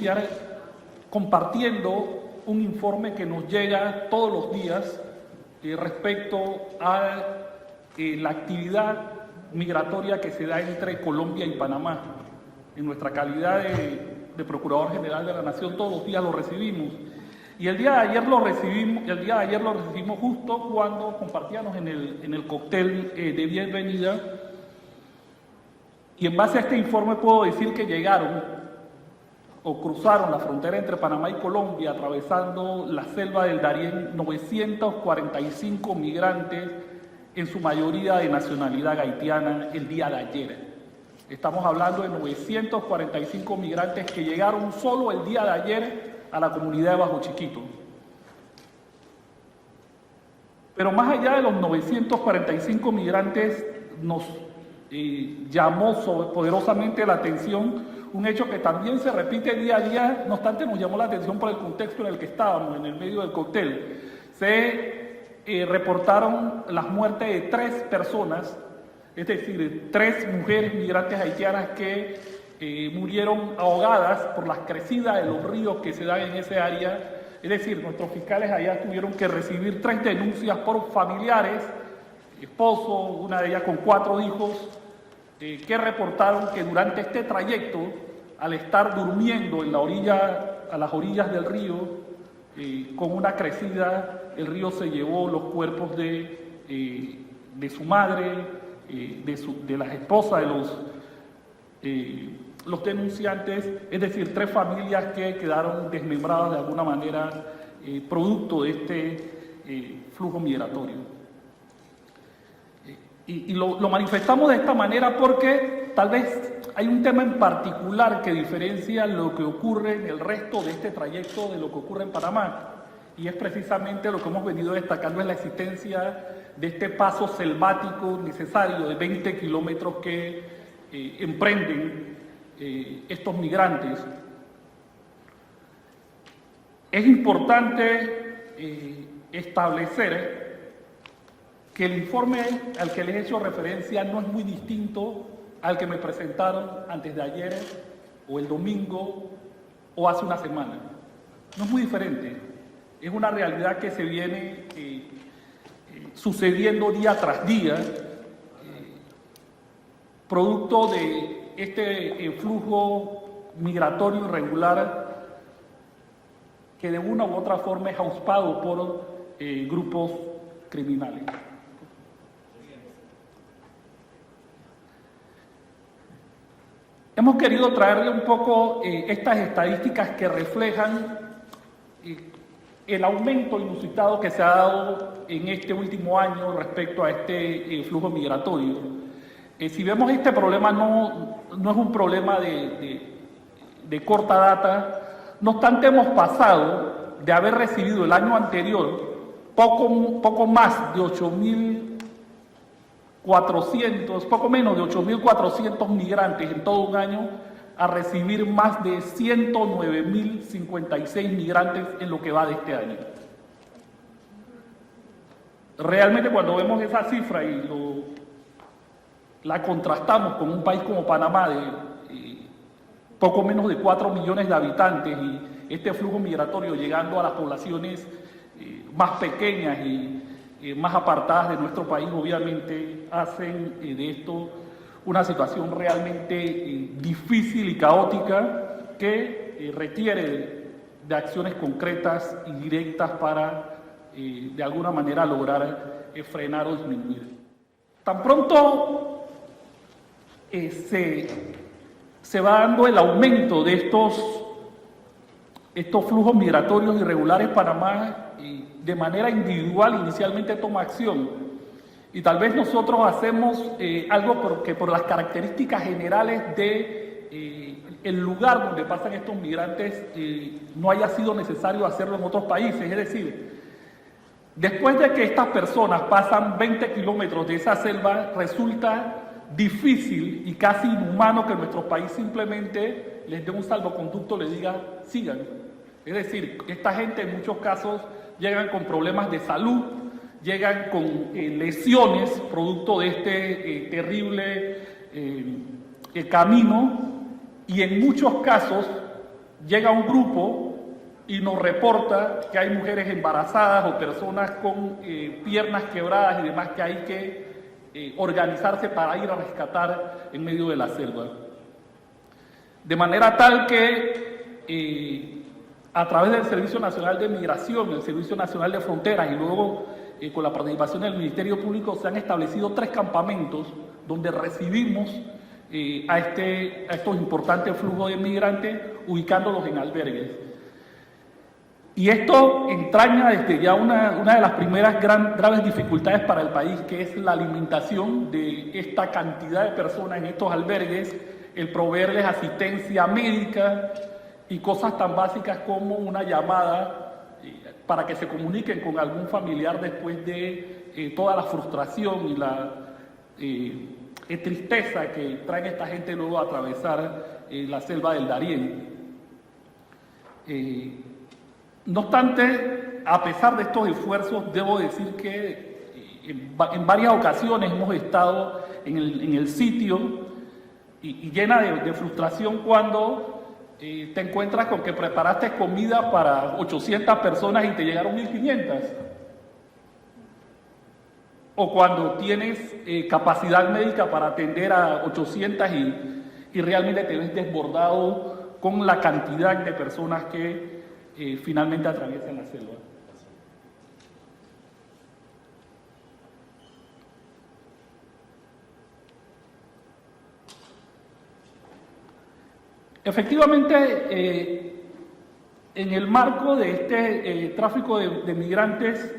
iniciar compartiendo un informe que nos llega todos los días respecto a la actividad migratoria que se da entre Colombia y Panamá. En nuestra calidad de Procurador General de la Nación, todos los días lo recibimos. Y el día de ayer lo recibimos justo cuando compartíamos en el cóctel de bienvenida. Y en base a este informe puedo decir que llegaron o cruzaron la frontera entre Panamá y Colombia, atravesando la selva del Darién, 945 migrantes, en su mayoría de nacionalidad haitiana, el día de ayer. Estamos hablando de 945 migrantes que llegaron solo el día de ayer a la comunidad de Bajo Chiquito. Pero más allá de los 945 migrantes, nos llamó poderosamente la atención un hecho que también se repite día a día, no obstante nos llamó la atención por el contexto en el que estábamos, en el medio del cóctel. Se reportaron las muertes de 3 personas, es decir, 3 mujeres migrantes haitianas que murieron ahogadas por las crecidas de los ríos que se dan en ese área. Es decir, nuestros fiscales allá tuvieron que recibir 3 denuncias por familiares, esposo, una de ellas con 4 hijos, que reportaron que durante este trayecto, al estar durmiendo en a las orillas del río, con una crecida, el río se llevó los cuerpos de su madre, de las esposas de los denunciantes, es decir, 3 familias que quedaron desmembradas de alguna manera, producto de este flujo migratorio. Y lo manifestamos de esta manera porque tal vez hay un tema en particular que diferencia lo que ocurre en el resto de este trayecto de lo que ocurre en Panamá. Y es precisamente lo que hemos venido destacando, es la existencia de este paso selvático necesario de 20 kilómetros que emprenden estos migrantes. Es importante establecer que el informe al que les he hecho referencia no es muy distinto al que me presentaron antes de ayer, o el domingo, o hace una semana. No es muy diferente. Es una realidad que se viene sucediendo día tras día, producto de este flujo migratorio irregular que de una u otra forma es auspado por grupos criminales. Hemos querido traerle un poco estas estadísticas que reflejan el aumento inusitado que se ha dado en este último año respecto a este flujo migratorio. Si vemos este problema no es un problema de corta data, no obstante hemos pasado de haber recibido el año anterior poco más de 8.400, poco menos de 8.400 migrantes en todo un año, a recibir más de 109.056 migrantes en lo que va de este año. Realmente cuando vemos esa cifra y la contrastamos con un país como Panamá de poco menos de 4 millones de habitantes y este flujo migratorio llegando a las poblaciones más pequeñas y más apartadas de nuestro país, obviamente hacen de esto una situación realmente difícil y caótica que requiere de acciones concretas y directas para de alguna manera lograr frenar o disminuir. Tan pronto se va dando el aumento de estos flujos migratorios irregulares, Panamá de manera individual inicialmente toma acción. Y tal vez nosotros hacemos algo porque por las características generales de el lugar donde pasan estos migrantes no haya sido necesario hacerlo en otros países. Es decir, después de que estas personas pasan 20 kilómetros de esa selva, resulta difícil y casi inhumano que nuestro país simplemente les dé un salvoconducto, les diga sigan. Es decir, esta gente en muchos casos llegan con problemas de salud, llegan con lesiones producto de este terrible camino, y en muchos casos llega un grupo y nos reporta que hay mujeres embarazadas o personas con piernas quebradas y demás que hay que organizarse para ir a rescatar en medio de la selva. De manera tal que a través del Servicio Nacional de Migración, el Servicio Nacional de Fronteras y luego con la participación del Ministerio Público se han establecido 3 campamentos donde recibimos a estos importantes flujos de migrantes ubicándolos en albergues. Y esto entraña desde ya una de las primeras graves dificultades para el país, que es la alimentación de esta cantidad de personas en estos albergues, el proveerles asistencia médica y cosas tan básicas como una llamada para que se comuniquen con algún familiar después de toda la frustración y la tristeza que traen esta gente luego a atravesar la selva del Darién. No obstante, a pesar de estos esfuerzos, debo decir que en varias ocasiones hemos estado en el sitio y llena de frustración cuando te encuentras con que preparaste comida para 800 personas y te llegaron 1.500. O cuando tienes capacidad médica para atender a 800 y realmente te ves desbordado con la cantidad de personas que finalmente atraviesan la selva. Efectivamente, en el marco de este tráfico de migrantes,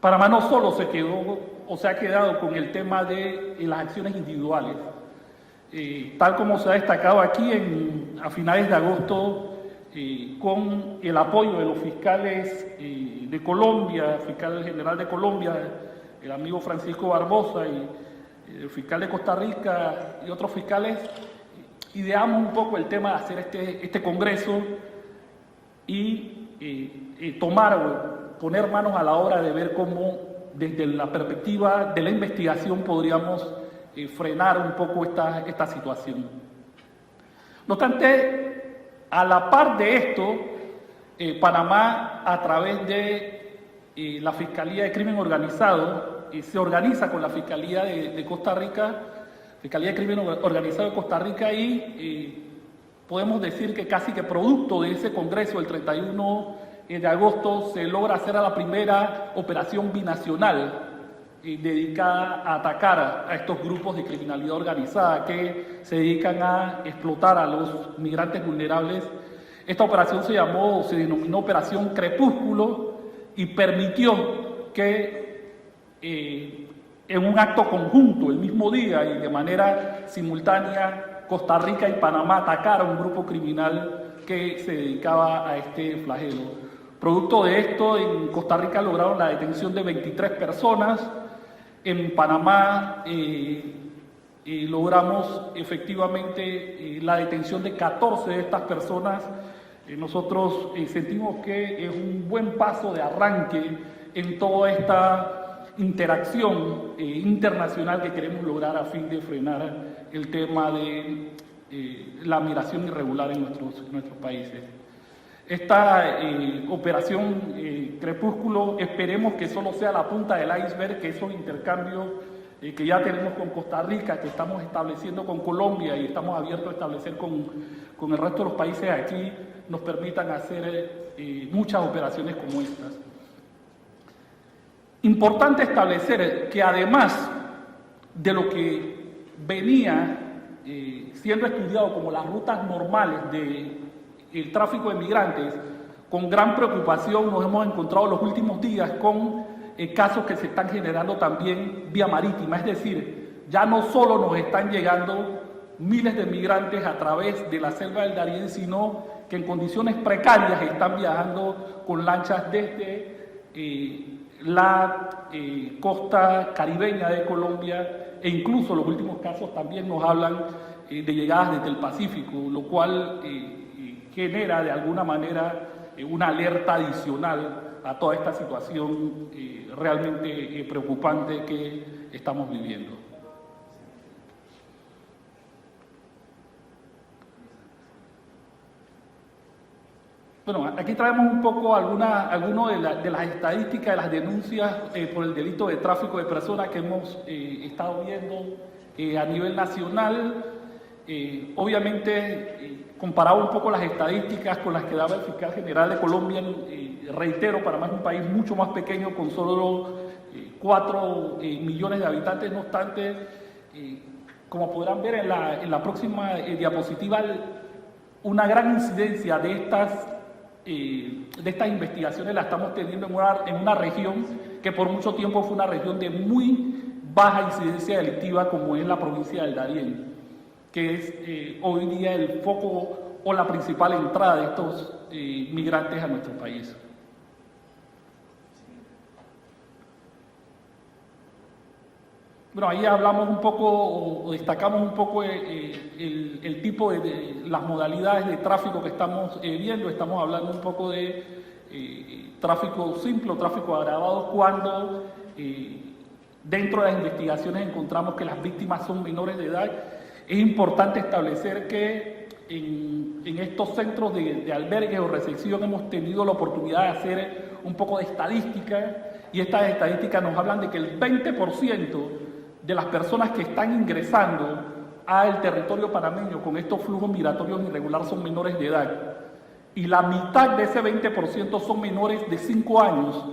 Panamá no solo se quedó o se ha quedado con el tema de las acciones individuales. Tal como se ha destacado aquí a finales de agosto, con el apoyo de los fiscales de Colombia, fiscal general de Colombia, el amigo Francisco Barbosa y el fiscal de Costa Rica y otros fiscales, ideamos un poco el tema de hacer este congreso y poner manos a la obra de ver cómo desde la perspectiva de la investigación podríamos frenar un poco esta situación. No obstante, a la par de esto, Panamá, a través de la Fiscalía de Crimen Organizado, se organiza con la Fiscalía de Costa Rica, Fiscalía de Crimen Organizado de Costa Rica, y podemos decir que casi que producto de ese congreso, el 31 de agosto, se logra hacer a la primera operación binacional dedicada a atacar a estos grupos de criminalidad organizada que se dedican a explotar a los migrantes vulnerables. Esta operación se denominó Operación Crepúsculo y permitió que en un acto conjunto, el mismo día y de manera simultánea, Costa Rica y Panamá atacaron a un grupo criminal que se dedicaba a este flagelo. Producto de esto, en Costa Rica lograron la detención de 23 personas, en Panamá logramos efectivamente la detención de 14 de estas personas. Nosotros sentimos que es un buen paso de arranque en toda esta interacción internacional que queremos lograr a fin de frenar el tema de la migración irregular en nuestros países. Esta operación Crepúsculo esperemos que solo sea la punta del iceberg, que esos intercambios que ya tenemos con Costa Rica, que estamos estableciendo con Colombia y estamos abiertos a establecer con el resto de los países aquí, nos permitan hacer muchas operaciones como estas. Importante establecer que además de lo que venía siendo estudiado como las rutas normales del tráfico de migrantes, con gran preocupación nos hemos encontrado los últimos días con casos que se están generando también vía marítima, es decir, ya no solo nos están llegando miles de migrantes a través de la selva del Darién, sino que en condiciones precarias están viajando con lanchas desde la costa caribeña de Colombia, e incluso los últimos casos también nos hablan de llegadas desde el Pacífico, lo cual genera de alguna manera una alerta adicional a toda esta situación realmente preocupante que estamos viviendo. Bueno, aquí traemos un poco algunas de las estadísticas de las denuncias por el delito de tráfico de personas que hemos estado viendo a nivel nacional. Obviamente, comparado un poco las estadísticas con las que daba el fiscal general de Colombia, reitero, Panamá es un país mucho más pequeño con solo 4 millones de habitantes. No obstante, como podrán ver en la próxima diapositiva, una gran incidencia de estas investigaciones la estamos teniendo en una región que por mucho tiempo fue una región de muy baja incidencia delictiva, como es la provincia del Darién, que es hoy día el foco o la principal entrada de estos migrantes a nuestro país. Bueno, ahí hablamos un poco o destacamos un poco el tipo de las modalidades de tráfico que estamos viendo. Estamos hablando un poco de tráfico simple o tráfico agravado cuando dentro de las investigaciones encontramos que las víctimas son menores de edad. Es importante establecer que en estos centros de albergue o recepción hemos tenido la oportunidad de hacer un poco de estadística, y estas estadísticas nos hablan de que el 20% de las personas que están ingresando al territorio panameño con estos flujos migratorios irregulares son menores de edad, y la mitad de ese 20% son menores de 5 años.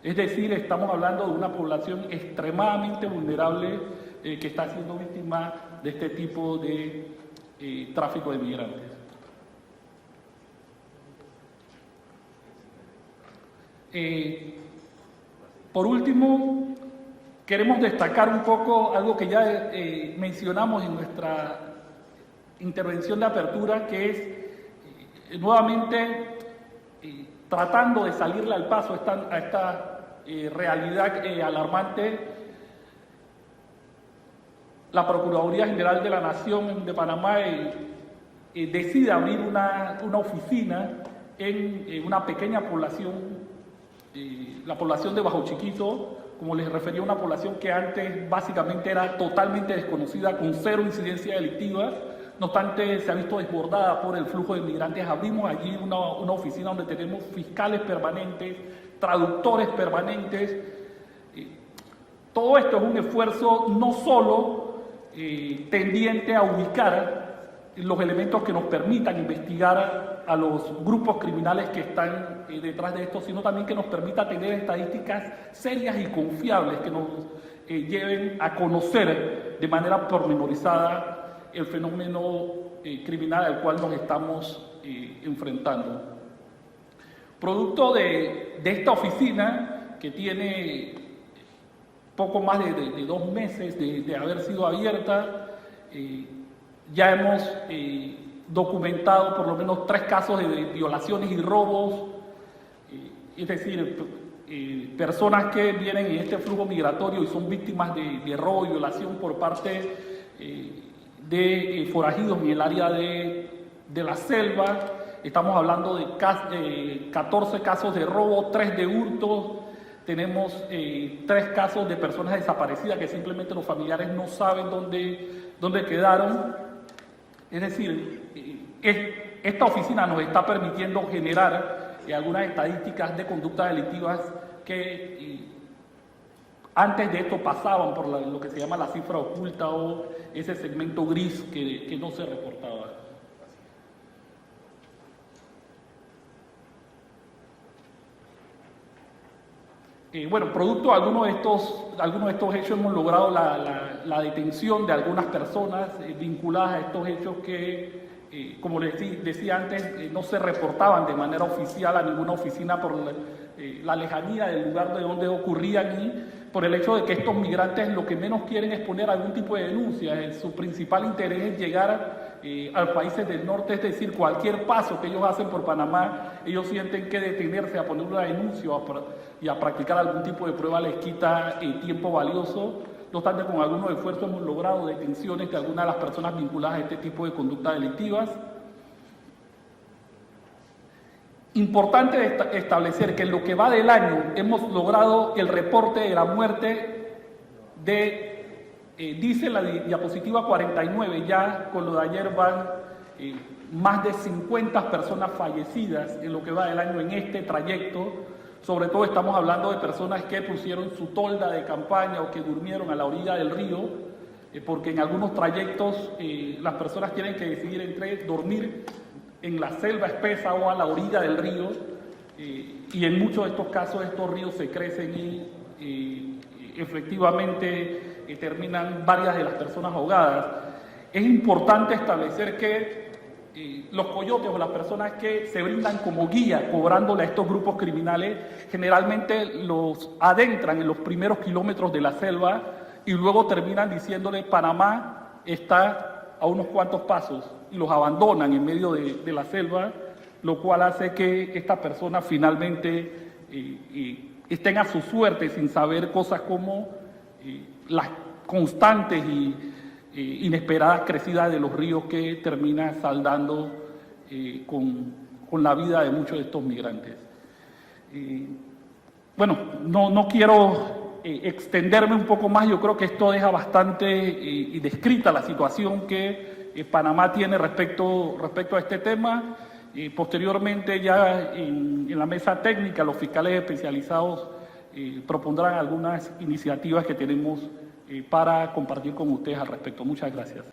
Es decir, estamos hablando de una población extremadamente vulnerable que está siendo víctima de este tipo de tráfico de migrantes. Por último, queremos destacar un poco algo que ya mencionamos en nuestra intervención de apertura, que es nuevamente tratando de salirle al paso a esta realidad alarmante. La Procuraduría General de la Nación de Panamá decide abrir una oficina en una pequeña población, la población de Bajo Chiquito. Como les refería, una población que antes básicamente era totalmente desconocida, con cero incidencia delictiva. No obstante, se ha visto desbordada por el flujo de migrantes. Abrimos allí una oficina donde tenemos fiscales permanentes, traductores permanentes. Todo esto es un esfuerzo no solo tendiente a ubicar los elementos que nos permitan investigar a los grupos criminales que están detrás de esto, sino también que nos permita tener estadísticas serias y confiables que nos lleven a conocer de manera pormenorizada el fenómeno criminal al cual nos estamos enfrentando. Producto de esta oficina, que tiene poco más de 2 meses de haber sido abierta, ya hemos documentado por lo menos 3 casos de violaciones y robos, es decir, personas que vienen en este flujo migratorio y son víctimas de robo y violación por parte de forajidos en el área de la selva. Estamos hablando de 14 casos de robo, 3 de hurto. Tenemos 3 casos de personas desaparecidas que simplemente los familiares no saben dónde quedaron. Es decir, esta oficina nos está permitiendo generar algunas estadísticas de conductas delictivas que antes de esto pasaban por lo que se llama la cifra oculta o ese segmento gris que no se reportaba. Bueno, producto de algunos de estos hechos hemos logrado la detención de algunas personas vinculadas a estos hechos que, como les decía antes, no se reportaban de manera oficial a ninguna oficina por la lejanía del lugar de donde ocurrían y por el hecho de que estos migrantes lo que menos quieren es poner algún tipo de denuncia. Su principal interés es llegar a los países del norte, es decir, cualquier paso que ellos hacen por Panamá, ellos sienten que detenerse a poner una denuncia y a practicar algún tipo de prueba les quita tiempo valioso. No obstante, con algunos esfuerzos hemos logrado detenciones de algunas de las personas vinculadas a este tipo de conductas delictivas. Importante establecer que en lo que va del año hemos logrado el reporte de la muerte dice la diapositiva 49, ya con lo de ayer van más de 50 personas fallecidas en lo que va del año en este trayecto. Sobre todo estamos hablando de personas que pusieron su tolda de campaña o que durmieron a la orilla del río, porque en algunos trayectos las personas tienen que decidir entre dormir en la selva espesa o a la orilla del río, y en muchos de estos casos estos ríos se crecen y efectivamente terminan varias de las personas ahogadas. Es importante establecer que los coyotes o las personas que se brindan como guía cobrándole a estos grupos criminales generalmente los adentran en los primeros kilómetros de la selva y luego terminan diciéndole Panamá está a unos cuantos pasos y los abandonan en medio de la selva, lo cual hace que estas personas finalmente estén a su suerte sin saber cosas como las constantes y inesperadas crecidas de los ríos que termina saldando con la vida de muchos de estos migrantes. Bueno, no quiero extenderme un poco más, yo creo que esto deja bastante descrita la situación que Panamá tiene respecto a este tema. Posteriormente ya en la mesa técnica los fiscales especializados propondrán algunas iniciativas que tenemos para compartir con ustedes al respecto. Muchas gracias.